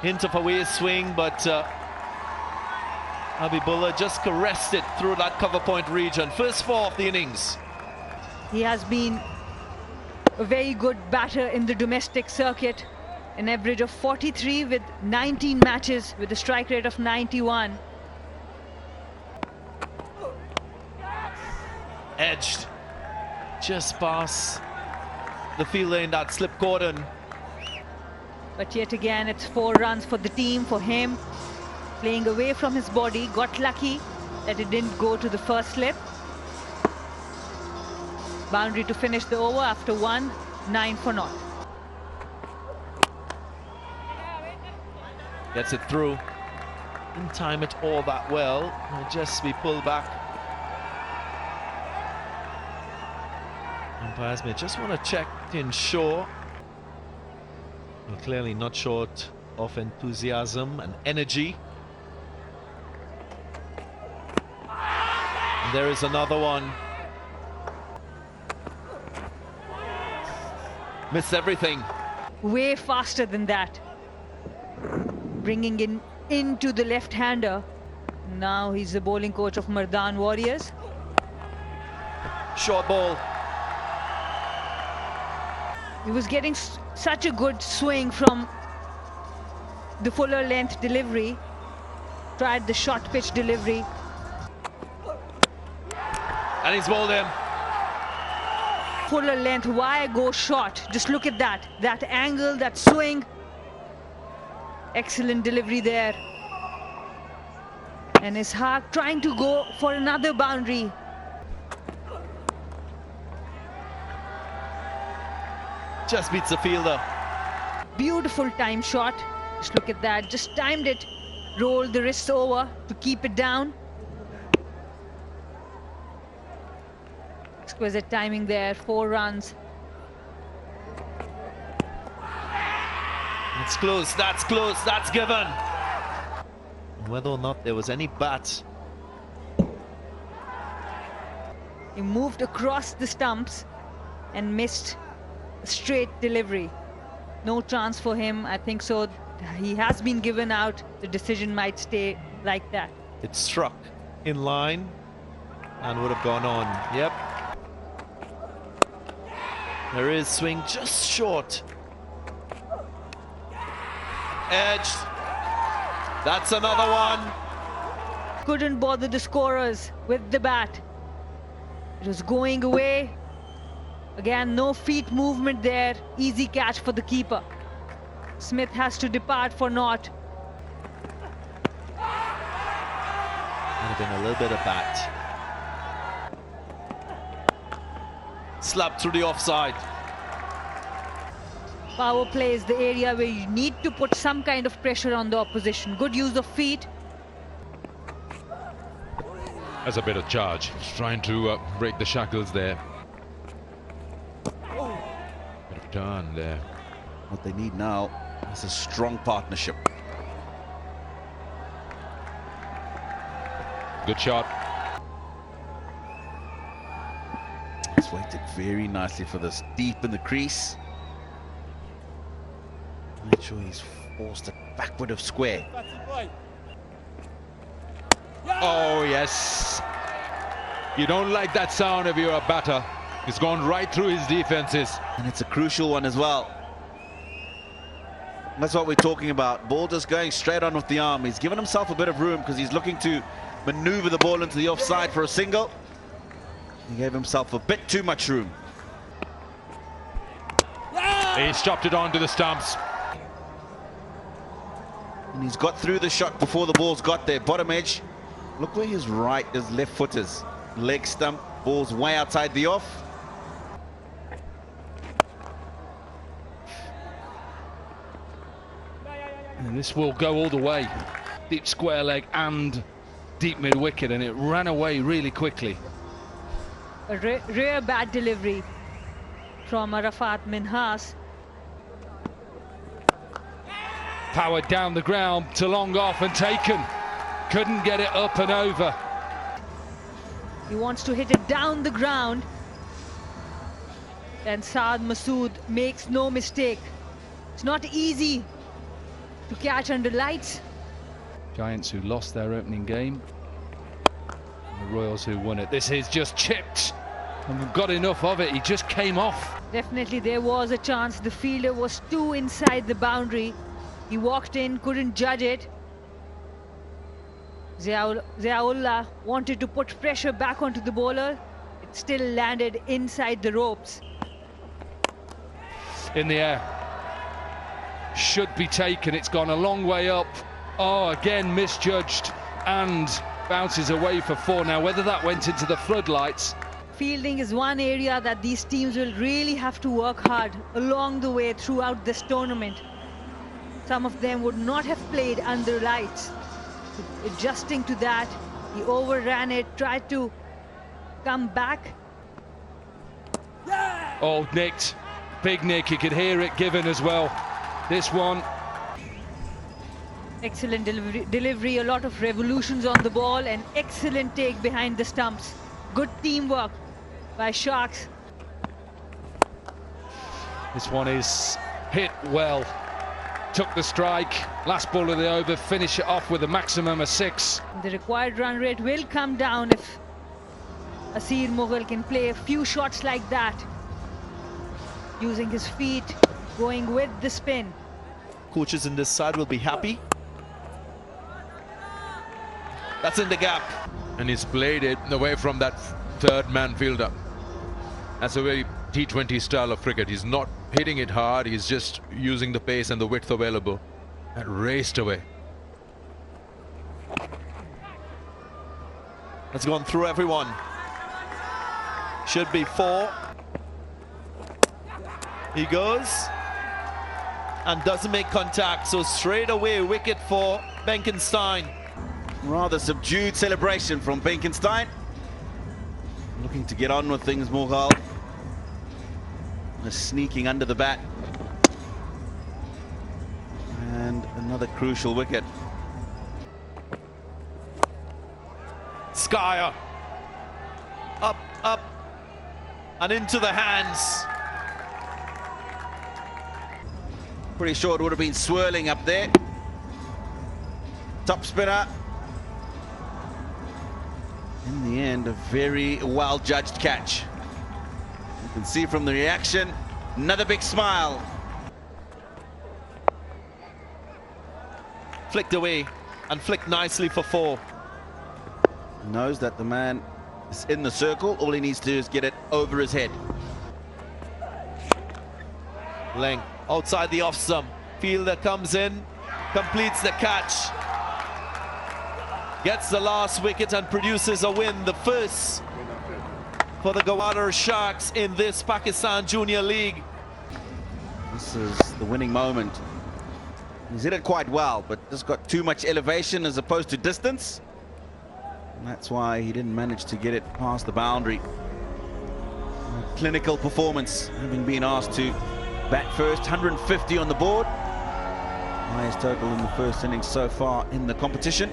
hint of away swing, but Habibullah just caressed it through that cover point region. First four of the innings. He has been a very good batter in the domestic circuit. An average of 43 with 19 matches with a strike rate of 91. Edged just past the fielder in that slip cordon. But yet again, it's 4 runs for the team, for him. Playing away from his body, got lucky that it didn't go to the first slip. Boundary to finish the over after 1, 9 for naught. Gets it through. Didn't time it all that well. It'll just be pulled back. Umpires may just want to check to ensure. Well, clearly not short of enthusiasm and energy. And there is another one. Missed everything. Way faster than that. Bringing in into the left-hander. Now he's the bowling coach of Mardan Warriors. Short ball. He was getting such a good swing from the fuller length delivery. Tried the short pitch delivery. And he's bowled him. Fuller length, why go short? Just look at that. That angle, that swing. Excellent delivery there. And Ishaq trying to go for another boundary. Just beats the fielder. Beautiful time shot. Just look at that. Just timed it. Rolled the wrist over to keep it down. Exquisite timing there. 4 runs. It's close, that's given. Whether or not there was any bat. He moved across the stumps and missed a straight delivery. No chance for him, I think so. He has been given out. The decision might stay like that. It struck in line and would have gone on. Yep. There is swing just short. Edged. That's another one. Couldn't bother the scorers with the bat. It was going away. Again, no feet movement there. Easy catch for the keeper. Smith has to depart for naught. Would have been a little bit of bat. Slapped through the offside. Power play is the area where you need to put some kind of pressure on the opposition. Good use of feet. That's a bit of charge. He's trying to break the shackles there. Bit of turn there. What they need now is a strong partnership. Good shot. He's waited very nicely for this. Deep in the crease. Make sure he's forced it backward of square. Oh, yes. You don't like that sound if you're a batter. It's gone right through his defenses. And it's a crucial one as well. That's what we're talking about. Ball just going straight on with the arm. He's given himself a bit of room because he's looking to maneuver the ball into the offside for a single. He gave himself a bit too much room. He's chopped it onto the stumps. And he's got through the shot before the ball's got there. Bottom edge. Look where his left foot is. Leg stump. Ball's way outside the off. And this will go all the way. Deep square leg and deep mid wicket, and it ran away really quickly. A rare bad delivery from Arafat Minhas. Powered down the ground to long off and taken. Couldn't get it up and over. He wants to hit it down the ground. And Saad Masood makes no mistake. It's not easy to catch under lights. Giants who lost their opening game, and the Royals who won it. This is just chipped, and we've got enough of it. He just came off. Definitely there was a chance. The fielder was too inside the boundary. He walked in, couldn't judge it. Ziaullah wanted to put pressure back onto the bowler. It still landed inside the ropes. In the air. Should be taken. It's gone a long way up. Oh, again misjudged and bounces away for 4. Now, whether that went into the floodlights. Fielding is one area that these teams will really have to work hard along the way throughout this tournament. Some of them would not have played under lights. Adjusting to that, he overran it, tried to come back. Oh, nicked. Big nick. You could hear it given as well. This one. Excellent delivery, a lot of revolutions on the ball, and excellent take behind the stumps. Good teamwork by Sharks. This one is hit well. Took the strike. Last ball of the over. Finish it off with a maximum of 6. The required run rate will come down if Asir Mughal can play a few shots like that. Using his feet, going with the spin. Coaches in this side will be happy. That's in the gap. And he's played it away from that third man fielder. That's a very T20 style of cricket. He's not hitting it hard, he's just using the pace and the width available. And raced away. That's gone through everyone. Should be 4. He goes and doesn't make contact, so straight away wicket for Benkenstein. Rather subdued celebration from Benkenstein. Looking to get on with things, Mughal. Sneaking under the bat. And another crucial wicket. Skyer. Up, up, and into the hands. Pretty sure it would have been swirling up there. Top spinner. In the end, a very well-judged catch. You can see from the reaction, another big smile. Flicked away and flicked nicely for 4. Knows that the man is in the circle. All he needs to do is get it over his head. Leng outside the off stump. Fielder comes in, completes the catch. Gets the last wicket and produces a win, the first for the Gwadar Sharks in this Pakistan Junior League. This is the winning moment. He's hit it quite well, but just got too much elevation as opposed to distance. And that's why he didn't manage to get it past the boundary. A clinical performance, having been asked to bat first. 150 on the board. Highest total in the first innings so far in the competition.